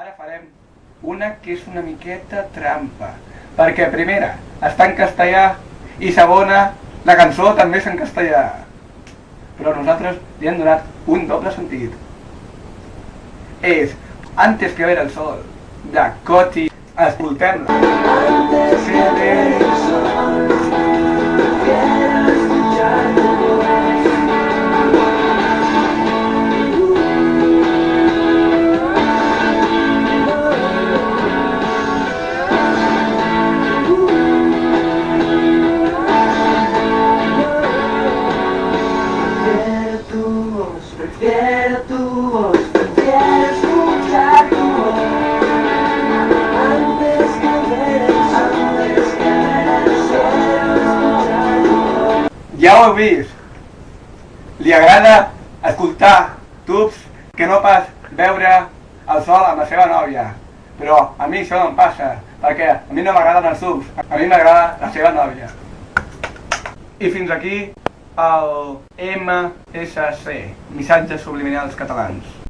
Ara farem una que és una miqueta trampa, perquè primera està en castellà i segona la cançó també és en castellà, però nosaltres li hem donat un doble sentit. És Antes que ver el sol, de Coti. Escoltem-la. Antes que ver el sol, quiero escuchar tu voz. Prefiero tu voz, prefiero escuchar tu voz. Antes que ver el sol, escuchar tu voz. Ja ho heu vist. Li agrada escoltar tubs que no pas veure el sol amb la seva nòvia. Però a mi això no em passa, perquè a mi no m'agraden els tubs, a mi m'agrada la seva nòvia. I fins aquí el MSC, Missatges Subliminals Catalans.